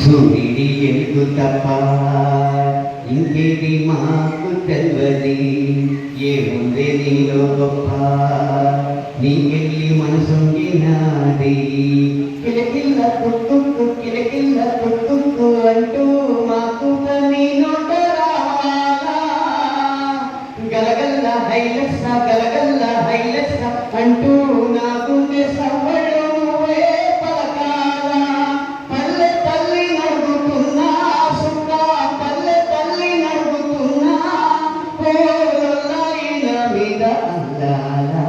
సూర్యుడి ఎలుగు తప్ప ఇంకేది మాకు తెల్వది, ఏముంది నీలో గొప్ప నీకెళ్ళి మనసుంగినాది. కిలకిల్ల తుక్కు కిలకిల్ల తుక్కు అంటూ మాకు నీ నోట రావాలా, గలగల్ల హైలెస్స గలగల్ల హైలెస్స అంటూ నా గుండె సవ్వడు నువ్వే పలకాలా. పల్లె తల్లి నడుగుతున్నా సుక్క పల్లె తల్లి నడుగుతున్నా, పోలైన మీద అందాలా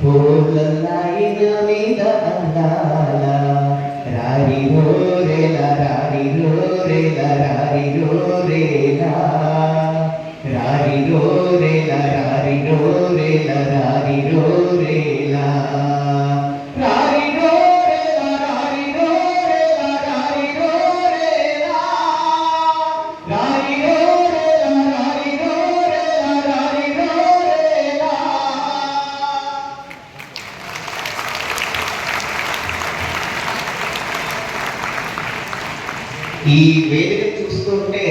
పోలైన మీద అందాలా. రారి రోరేలా రారి రోరేలా రారి రోరేలా రారి రోరేలా రారి రోరేలా రారి రోరేలా రారి రోరేలా రారి రోరేలా రారి రోరేలా రారి రోరేలా రారి రోరేలా రారి రోరేలా. ఈ వేదిక చూస్తుంటే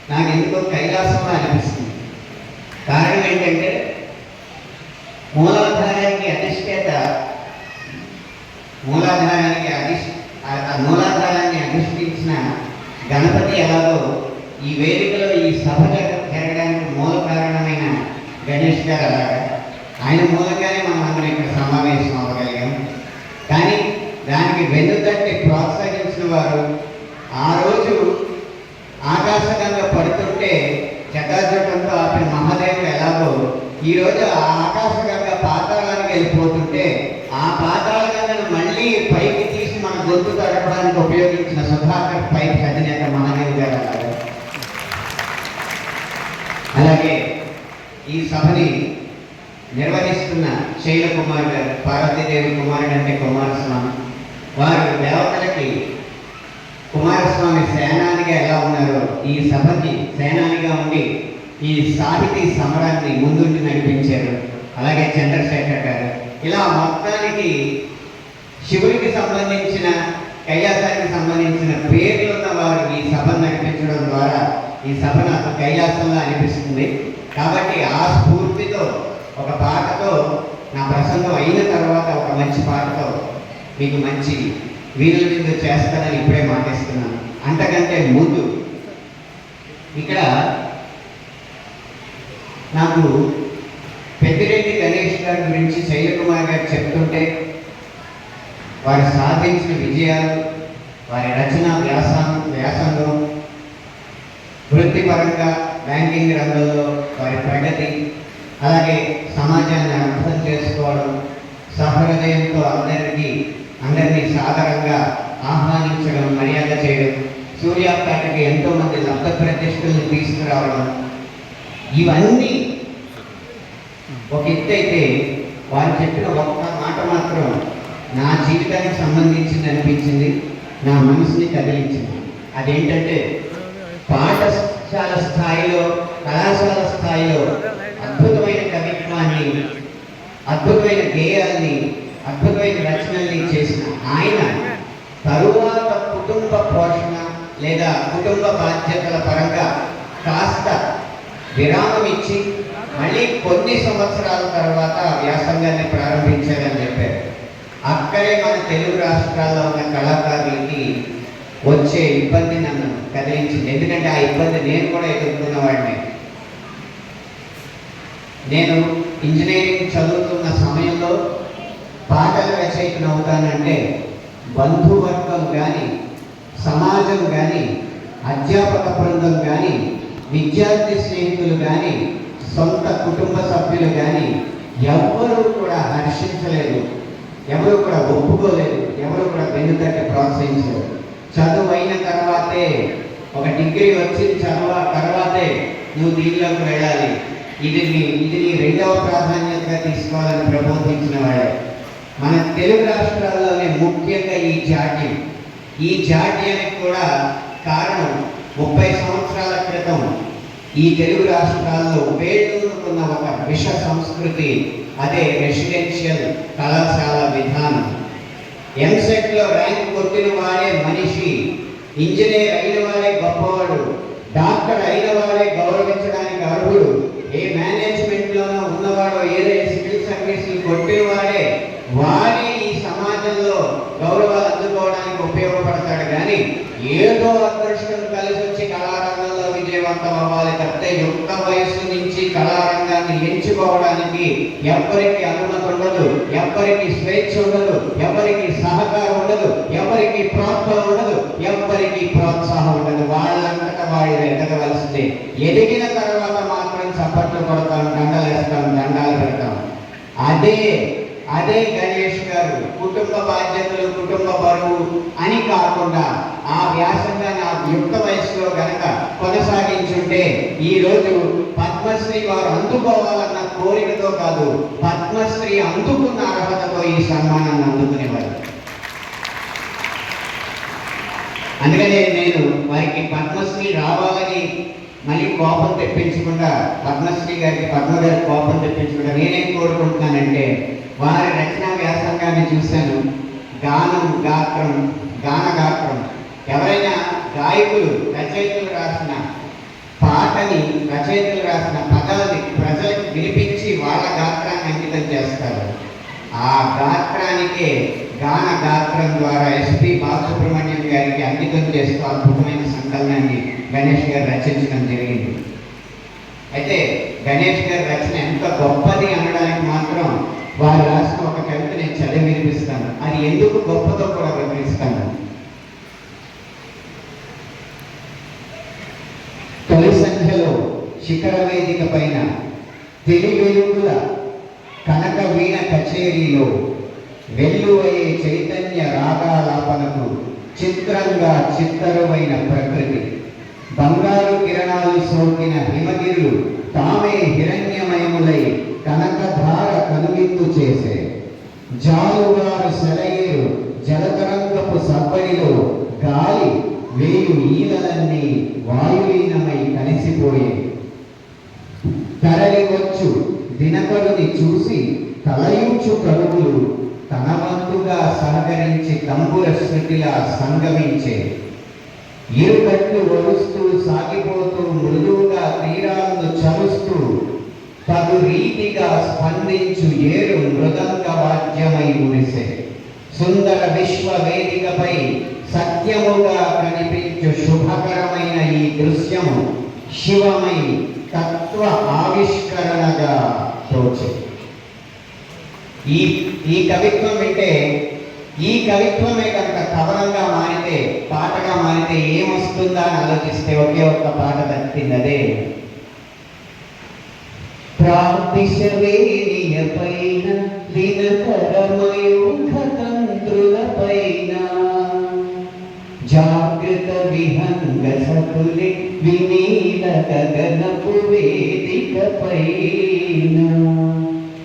నాకు ఎందుకో కైలాసంలో అనిపిస్తుంది. కారణం ఏంటంటే మూలాధారానికి మూలాధారాన్ని అధిష్ఠించిన గణపతి ఎలాగో ఈ వేదికలో ఈ సభ జరగడానికి మూల కారణమైన గణేష్ గారు అలాగా, ఆయన మూలంగానే మనం అందరం ఇక్కడ సమావేశం అవ్వగలిగాం. కానీ దానికి వెన్నుతట్టి ప్రోత్సహించిన వారు ఆ రోజు ఆకాశగంగ పడుతుంటే జటాజటంతో ఆపిన మహాదేవుడు ఎలాగో ఈరోజు ఆ ఆకాశగంగ పాతాళానికి వెళ్ళిపోతుంటే ఆ పాతాళగంగను మళ్ళీ పైకి తీసి మన గొంతు తడపడానికి ఉపయోగించిన సుధాకర్ పైకి అధినేత మహాదేవ్ గారు అలాగే ఈ సభని నిర్వహిస్తున్న శైల కుమార్ గారు, పార్వతీదేవి కుమారుడు అంటే కుమారస్వామి, వారు దేవతలకి కుమారస్వామి సేనానిగా ఎలా ఉన్నారో ఈ సభకి సేనానిగా ఉండి ఈ సాహితీ సమరాన్ని ముందుండి నడిపించారు. అలాగే చంద్రశేఖర్ గారు, ఇలా మొత్తానికి శివుడికి సంబంధించిన కైలాసానికి సంబంధించిన పేర్లున్న వారు ఈ సభను నడిపించడం ద్వారా ఈ సభ నాకు కైలాసంలో అనిపిస్తుంది. కాబట్టి ఆ స్ఫూర్తితో ఒక పాటతో నా ప్రసంగం అయిన తర్వాత ఒక మంచి పాటతో మీకు మంచి వీరుల మీద చేస్తానని ఇప్పుడే మాటిస్తున్నాను. అంతకంటే ముందు ఇక్కడ నాకు పెద్దిరెడ్డి గణేష్ గారి గురించి శైలకుమార్ గారు చెప్తుంటే వారు సాధించిన విజయాలు, వారి రచన వ్యాసంగం, వృత్తిపరంగా బ్యాంకింగ్ రంగంలో వారి ప్రగతి, అలాగే సమాజాన్ని అర్థం చేసుకోవడం, సహృదయంతో అందరినీ సాదరంగా ఆహ్వానించడం, మర్యాద చేయడం, సూర్యాపేటకి ఎంతోమంది లబ్ధ ప్రతిష్టలను తీసుకురావడం, ఇవన్నీ ఒక ఎత్తైతే వారు చెప్పిన ఒక్క మాట మాత్రం నా జీవితానికి సంబంధించింది అనిపించింది, నా మనసుని కదిలించింది. అదేంటంటే పాఠశాల స్థాయిలో, కళాశాల స్థాయిలో అద్భుతమైన కవిత్వాన్ని, అద్భుతమైన గేయాల్ని, అద్భుతమైన రచనల్ని చేసిన ఆయన తరువాత కుటుంబ పోషణ లేదా కుటుంబ బాధ్యతల పరంగా కాస్త విరామం ఇచ్చి మళ్ళీ కొన్ని సంవత్సరాల తర్వాత వ్యాసంగాన్ని ప్రారంభించారని చెప్పారు. అక్కడే మన తెలుగు రాష్ట్రాల్లో ఉన్న కళాకారులకి వచ్చే ఇబ్బంది నన్ను కదిలించింది. ఎందుకంటే ఆ ఇబ్బంది నేను కూడా ఎదుర్కొన్న వాడిని. నేను ఇంజనీరింగ్ చదువుతున్న సమయంలో పాటల రచయితను అవుతానంటే బంధువర్గం కానీ, సమాజం కానీ, అధ్యాపక బృందం కానీ, విద్యార్థి స్నేహితులు కానీ, సొంత కుటుంబ సభ్యులు కానీ ఎవరు కూడా హర్షించలేదు, ఎవరు కూడా ఒప్పుకోలేదు, ఎవరు కూడా వెన్నుతట్టి ప్రోత్సహించలేదు. చదువు అయిన తర్వాతే, ఒక డిగ్రీ వచ్చిన తర్వాతే నువ్వు దీనిలోకి వెళ్ళాలి, ఇది నీ రెండవ ప్రాధాన్యతగా తీసుకోవాలని ప్రబోధించిన వాడే. మన తెలుగు రాష్ట్రాల్లోనే ముఖ్యంగా ఈ జాడ్యానికి కూడా కారణం 30 సంవత్సరాల క్రితం ఈ తెలుగు రాష్ట్రాల్లో వేడుకున్న ఒక విష సంస్కృతి, అదే రెసిడెన్షియల్ కళాశాల విధానం. ఎంసెట్లో ర్యాంక్ కొట్టిన వాడే మనిషి ఇంజనీర్ అయిన వాడే గొప్పవాడు, డాక్టర్ అయిన వాడే గౌరవించడానికి అర్హుడు, ఏ మేనేజ్మెంట్లోనో ఉన్నవాడో ఏదో సివిల్ సర్వీసులు కొట్టేవాడే వాడే ఈ సమాజంలో గౌరవాలు అందుకోవడానికి ఉపయోగపడతాడు. కానీ ఏదో అదృష్టం కలిసి వచ్చి కళారంగంలో విజయవంతం అవ్వాలి తప్పితే యుక్త వయసు నుంచి కళారంగాన్ని ఎంచుకోవడానికి ఎవరికి అనుమతి ఉండదు, ఎవరికి స్వేచ్ఛ ఉండదు, ఎవరికి సహకారం ఉండదు, ఎవరికి ప్రోత్సాహం ఉండదు, ఎవరికి ప్రోత్సాహం ఉండదు. వాళ్ళంతటా వాళ్ళు ఎదగవలసిందే. ఎదిగిన తర్వాత మాత్రం చప్పట్లు కొడతాం, దండలేస్తాం, దండాలు పెడతాం. అదే గణేష్ గారు కుటుంబ బాధ్యతలు, కుటుంబ బరువు అని కాకుండా ఆ వ్యాసంగాన్ని ఆ యుక్త వయసులో గనక కొనసాగించుంటే ఈరోజు పద్మశ్రీ వారు అందుకోవాలన్న కోరికతో కాదు, పద్మశ్రీ అందుకున్న అర్హతతో ఈ సన్మానాన్ని అందుకునేవారు. అందుకనే నేను వారికి పద్మశ్రీ రావాలని మళ్ళీ కోపం తెప్పించకుండా, పద్మశ్రీ గారికి పద్మగారి కోపం తెప్పించకుండా నేనేం కోరుకుంటున్నానంటే, వారి రచనా వ్యాసంగాన్ని చూశాను. గానం, గాత్రం, గానగాత్రం. ఎవరైనా గాయకులు రచయితలు రాసిన పాటని, రచయితలు రాసిన పదాలని ప్రజలకు వినిపించి వాళ్ళ గాత్రాన్ని అంకితం చేస్తారు. ఆ గాత్రానికే గాన గాత్రం ద్వారా ఎస్పి బాలసుబ్రహ్మణ్యం గారికి అంకితం చేస్తూ అద్భుతమైన సంకలనాన్ని గణేష్ గారు రచించడం జరిగింది. అయితే గణేష్ గారి రచన ఎంత గొప్పది అనడానికి మాత్రం వారు రాసిన ఒక కవిత నేను చదివి వినిపిస్తాను. అది ఎందుకు గొప్పతో కూడా వివరిస్తాను. తొలి సంఖ్యలో శిఖర వేదిక పైన తెలివెలుగుల కనక వీణ కచేరీలో వెల్లువయ్యే చైతన్య రాగాలాపనకు చిత్రంగా చిత్తరువైన ప్రకృతి, బంగారు కిరణాలు సోకిన హిమగిరులు తామే హిరణ్యమయములై కనకధార కనువిందు చేసే, జాలుగారు సెలయేరు జలతరంగపు సవ్వడిలో గాలి వేయు ఈలలన్నీ వాయులీనమై కలిసిపోయే, తరలి వచ్చు దినకరుని చూసి తలయూచు కరువులు తన వంతుగా సహకరించి తంబుర శృతిలా సంగమించే, ఇరుకట్లు ఒరుస్తూ సాగిపోతూ మృదువుగా తీరాలను చరుస్తూ తగు రీతిగా స్పందించు ఏరు మృదంగ వాద్యమై మురిసే, సుందర విశ్వ వేదికపై సత్యముగా కనిపించు శుభకరమైన ఈ దృశ్యము శివమై తత్వ ఆవిష్కరణగా తోచే. ఈ కవిత్వం వింటే, ఈ కవిత్వమే కనుక కవనంగా మారితే, పాటగా మారితే ఏమొస్తుందా అని ఆలోచిస్తే ఒకే ఒక్క పాట దక్కింది. అదే ప్రాపిశవేనియ పైన దినకరమయూఖ తంత్రుల పైన జాగృత విహంగ సతులి వినీల గగనపు వేదిక పైన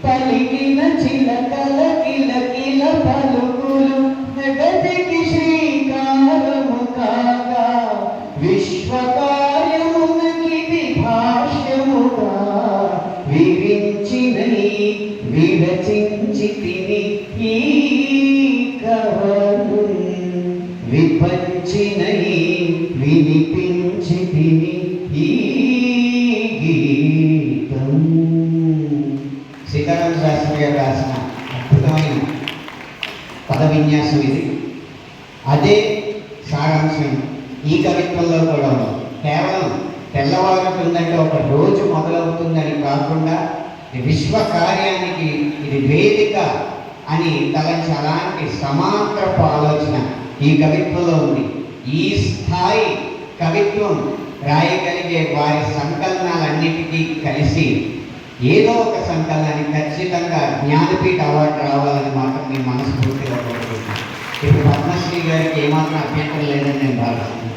పలికిన చిలకల కిలకిల పలుకులు జగతికి శ్రీకారము కాగా, విశ్వకార్యమునకిది భాష్యముగా విరించినై విరచించి తిని ఈ కవను, విపంచినై వినిపించి తిని ఈ గీతం. సీతారామ శాస్త్రి గారు రాసిన అద్భుతమైన పద విన్యాసం ఇది. అదే సారాంశం ఈ కవిత్వంలో కూడా ఉంది. కేవలం తెల్లవారుతుందంటే ఒక రోజు మొదలవుతుందని కాకుండా విశ్వ కార్యానికి ఇది వేదిక అని తలంచి అలాంటి సమాంతరపు ఆలోచన ఈ కవిత్వంలో ఉంది. ఈ స్థాయి కవిత్వం రాయగలిగే వారి సంకలనాలన్నిటికీ కలిసి ఏదో ఒక సంకలనాన్ని ఖచ్చితంగా జ్ఞానపీఠ అవార్డు రావాలని మాత్రం నేను మనస్ఫూర్తిగా కోరుకుంటున్నాను. ఇప్పుడు పద్మశ్రీ గారికి ఏమాత్రం అభ్యంతరం లేదని నేను భావిస్తున్నాను.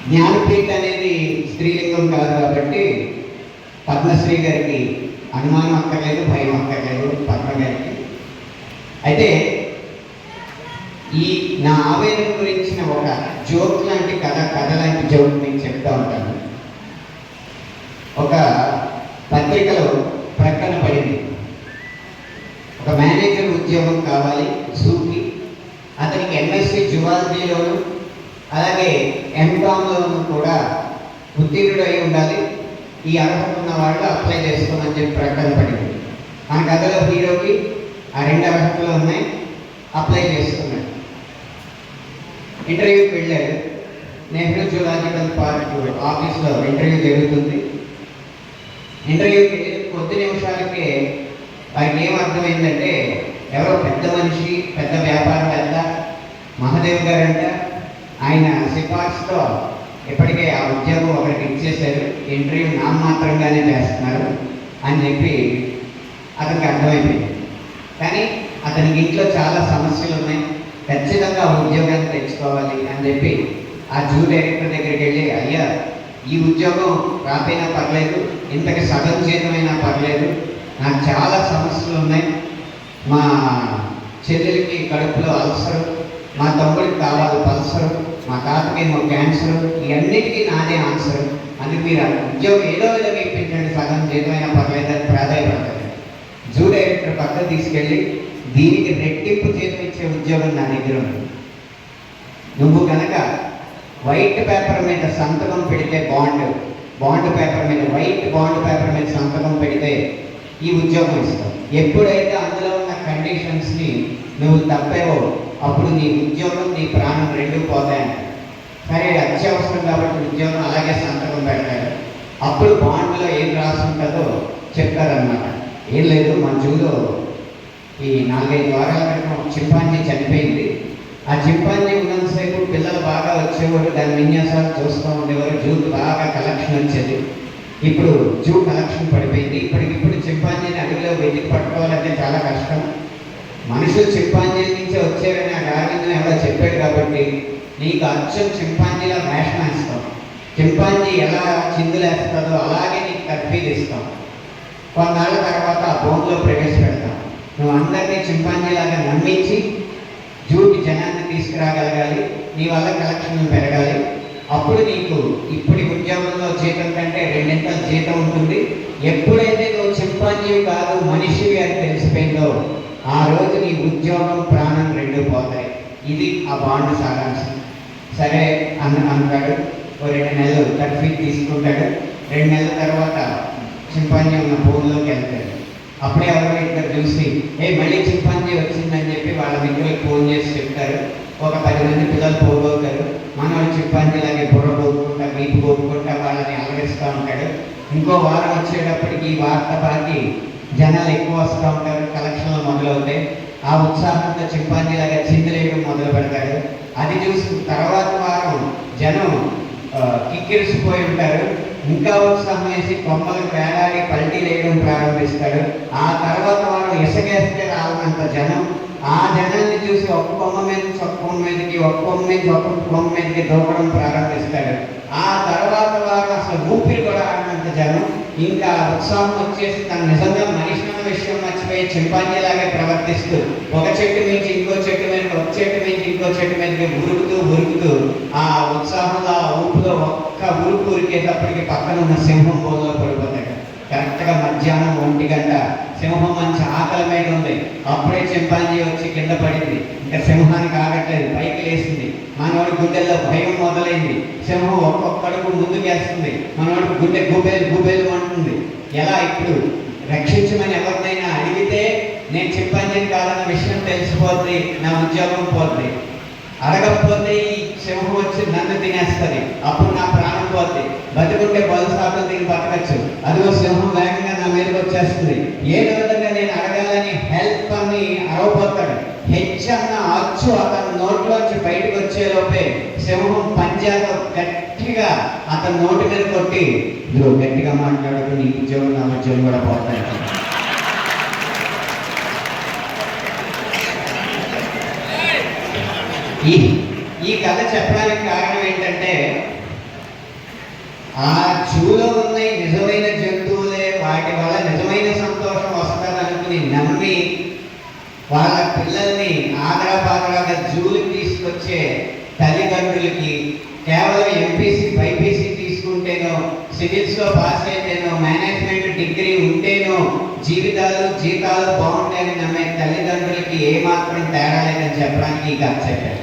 జ్ఞానపీఠ అనేది స్త్రీలింగం కాదు కాబట్టి పద్మశ్రీ గారికి అనుమానం అక్కర్లేదు, భయం అక్కర్లేదు పద్మ గారికి. అయితే ఈ నా ఆవేదన గురించిన ఒక జోక్ లాంటి కథ లాంటి జోక్ మీకు చెప్తా ఉంటాను. ఒక పత్రికలో ప్రకటన పడింది, ఒక మేనేజర్ ఉద్యోగం కావాలి సూకి. అతనికి ఎంఎస్సి జువాలజీలోను అలాగే ఎంకామ్లోనూ కూడా ఉత్తీర్ణుడు అయి ఉండాలి. ఈ అర్హత ఉన్న వాళ్ళు అప్లై చేసుకోమని చెప్పి ప్రకటన పడింది. మన కథలో హీరోకి ఆ 2 అర్హతలు ఉన్నాయి, అప్లై చేసుకున్నాడు. ఇంటర్వ్యూకి వెళ్ళాడు. నెహ్రూ జూలాజికల్ పార్క్ ఆఫీస్లో ఇంటర్వ్యూ జరుగుతుంది. ఇంటర్వ్యూకి కొద్ది నిమిషాలకే వారికి ఏం అర్థమైందంటే ఎవరో పెద్ద మనిషి, పెద్ద వ్యాపారవేత్త మహాదేవ్ గారంట, ఆయన సిఫార్సుతో ఇప్పటికే ఆ ఉద్యోగం ఒకరికి ఇచ్చేశారు, ఇంటర్వ్యూ నామమాత్రంగానే చేస్తున్నారు అని చెప్పి అతనికి అర్థమైపోయింది. కానీ అతనికి ఇంట్లో చాలా సమస్యలు ఉన్నాయి, ఖచ్చితంగా ఆ ఉద్యోగాన్ని తెచ్చుకోవాలి అని చెప్పి ఆ జూ డైరెక్టర్ దగ్గరికి వెళ్ళి, అయ్యా ఈ ఉద్యోగం రాపోయినా పర్లేదు, ఇంతకి సగం జీతమైనా పర్లేదు, నాకు చాలా సమస్యలు ఉన్నాయి, మా చెల్లెలకి కడుపులో అల్సరు, మా తమ్ముడికి కావాలి పల్సరు, మా తాతకేమో క్యాన్సర్, ఇవన్నిటికీ నాదే ఆన్సర్, అందుకు మీరు ఉద్యోగం ఏదో విధంగా ఇప్పించండి, సగం జీతమైనా పర్లేదు అని ప్రాధాయపడతారు. జూ డైరెక్టర్ పక్కన తీసుకెళ్ళి, దీనికి రెట్టింపు జీతం ఇచ్చే ఉద్యోగం నా దగ్గర ఉంది, నువ్వు కనుక వైట్ పేపర్ మీద సంతకం పెడితే బాండ్ పేపర్ మీద, వైట్ బాండ్ పేపర్ మీద సంతకం పెడితే ఈ ఉద్యోగం ఇస్తావు. ఎప్పుడైతే అందులో ఉన్న కండిషన్స్ని నువ్వు తప్పేవో అప్పుడు నీ ఉద్యోగం, నీ ప్రాణం 2 పోతాయంట. సరే అత్యవసరం కాబట్టి ఉద్యోగం అలాగే సంతకం పెడతాడు. అప్పుడు బాండ్లో ఏం రాసి ఉంటుందో చెప్తారనమాట. ఏం లేదు, మా జూలో ఈ 4-5 వారాల క్రితం చింపాంజీ చనిపోయింది, ఆ చింపాంజీ ఉన్నంతసేపు పిల్లలు బాగా వచ్చేవారు, దాని విన్యాసాలు చూస్తూ ఉండేవారు, జూకి బాగా కలెక్షన్ వచ్చేది. ఇప్పుడు జూ కలెక్షన్ పడిపోయింది, ఇప్పటికిప్పుడు చింపాంజీని అడవిలో వెతికి పట్టుకోవాలంటే చాలా కష్టం, మనుషులు చింపాంజీల నుంచే వచ్చారని ఆ డార్విన్ ఎవరో చెప్పాడు, కాబట్టి నీకు అచ్చం చింపాంజీలా వేషం వేస్తాం, చింపాంజీ ఎలా చిందులేస్తుందో అలాగే నీకు తర్ఫీదు ఇస్తాం, కొన్నాళ్ళ తర్వాత ఆ బోన్లో ప్రవేశపెడతాం, నువ్వు అందరినీ చింపాంజీలాగా నమ్మించి జూకి జనాన్ని తీసుకురాగలగాలి, నీ వల్ల కలెక్షన్లు పెరగాలి, అప్పుడు నీకు ఇప్పుడు ఉద్యోగంలో జీతం కంటే 2 జీతం ఉంటుంది. ఎప్పుడైతే నువ్వు చింపాంజీ కాదు మనిషివి అని తెలిసిపోయిందో ఆ రోజు నీ ఉద్యోగం, ప్రాణం 2 పోతాయి. ఇది ఆ బాండ్ సారాంశం. సరే అంటాడు. ఓ 2 నెలలు తర్ఫీదు తీసుకుంటాడు. 2 నెలల తర్వాత చింపాంజీ ఉన్న బోన్లోకి వెళ్తాడు. అప్పుడే ఎవరో ఇద్దరు చూసి మళ్ళీ చింపాంజీ వచ్చిందని చెప్పి వాళ్ళ మిత్రులకు ఫోన్ చేసి చెప్తారు. ఒక 10 మంది పిల్లలు పోగొట్టారు. మనవాళ్ళు చింపాంజీలాగే బుర్ర పోగుకుంటా, వీపు పోగుకుంటా వాళ్ళని అలరిస్తూ ఉంటాడు. ఇంకో వారం వచ్చేటప్పటికి ఈ వార్త పాకి జనాలు ఎక్కువ వస్తూ ఉంటారు, కలెక్షన్లు మొదలవుతాయి. ఆ ఉత్సాహంతో చింపాంజీలాగా చిందులేయడం మొదలు పెడతాడు. అది చూసి తర్వాత వారం జనం కిక్కిరిసిపోయి ఉంటారు. ఇంకా ఉత్సాహం వేసి కొమ్మలకు వేలాడి పల్టీలు వేయడం ప్రారంభిస్తాడు. ఆ తర్వాత వాడు ఇసుకేస్తే రావనంత జనం, ఆ జనాన్ని చూసి ఒక్క కొమ్మ మీద నుంచి ఒక్క కొమ్మ మీదకి, ఒక్క కొమ్మ నుంచి ఒక్క కొమ్మ మీదకి దూకడం ప్రారంభిస్తాడు. ఆ తర్వాత వాడు అసలు ఊపిరి కూడా ఆడినంత జనం, ఇంకా ఉత్సాహం వచ్చేసి తను నిజంగా మనిషి అన్న విషయం మర్చిపోయి చింపాంజీలాగే ప్రవర్తిస్తూ ఒక చెట్టు నుంచి ఇంకో చెట్టు మీద, ఒక చెట్టు నుంచి ఇంకో చెట్టు మీదకి ఉరుకుతూ ఆ ఉత్సాహంలో ఆ ఊపిలో ఒక్క ఉరుకు ఉరికేటప్పటికి పక్కన ఉన్న సింహం బోన్లో పడిపోతాడు. కరెక్ట్గా మధ్యాహ్నం 1 గంట, సింహం మంచి ఆకలి మీద ఉంది. అప్పుడే చింపాంజీ వచ్చి కింద పడింది. ఇంకా సింహానికి ఆగట్లేదు, పైకి లేచింది. మనవాడి గుండెల్లో భయం మొదలైంది. సింహం ఒక్కొక్కడుగు ముందుకేస్తుంది. మనవాడికి గుండె గుబేలు అంటుంది. ఎలా ఇప్పుడు రక్షించమని ఎవరినైనా అడిగితే నేను చింపాంజీని కాదన్న విషయం తెలిసిపోద్ది, నా ఉద్యోగం పోద్ది. అడగకపోతే ఈ సింహం వచ్చి నన్ను తినేస్తుంది, అప్పుడు నా ప్రాణం పోద్ది. బతికుంటే బలుసాకులు దీన్ని బతకచ్చు. అదిగో సింహం వేగంగా నా మీదకి వచ్చేస్తుంది. ఏదో విధంగా నేను అడగాలని హెల్ప్ అని అరవపోతాడు. హెచ్చన్న అచ్చు అతని నోట్లోంచి బయటకు వచ్చేలోపే సింహం పంజాతో గట్టిగా అతని నోటి మీద కొట్టి, ఇదిగో గట్టిగా మాట్లాడుతూ నీ ఉద్యోగం నా ఉద్యోగం కూడా పోతాడు. ఈ కథ చెప్పడానికి కారణం ఏంటంటే, ఆ జూలో ఉన్న నిజమైన జంతువులే వాటి వల్ల నిజమైన సంతోషం వస్తుందనుకుని నమ్మి వాళ్ళ పిల్లల్ని ఆదరాబాదరాగా జూలుకి తీసుకొచ్చే తల్లిదండ్రులకి కేవలం ఎంపీసీ బైపీసీ తీసుకుంటేనో, సివిల్స్లో పాస్ అయితేనో, మేనేజ్మెంట్ డిగ్రీ ఉంటేనో జీతాలు బాగుంటాయని నమ్మే తల్లిదండ్రులకి ఏమాత్రం తేడా లేదని చెప్పడానికి ఈ కథ చెప్పారు.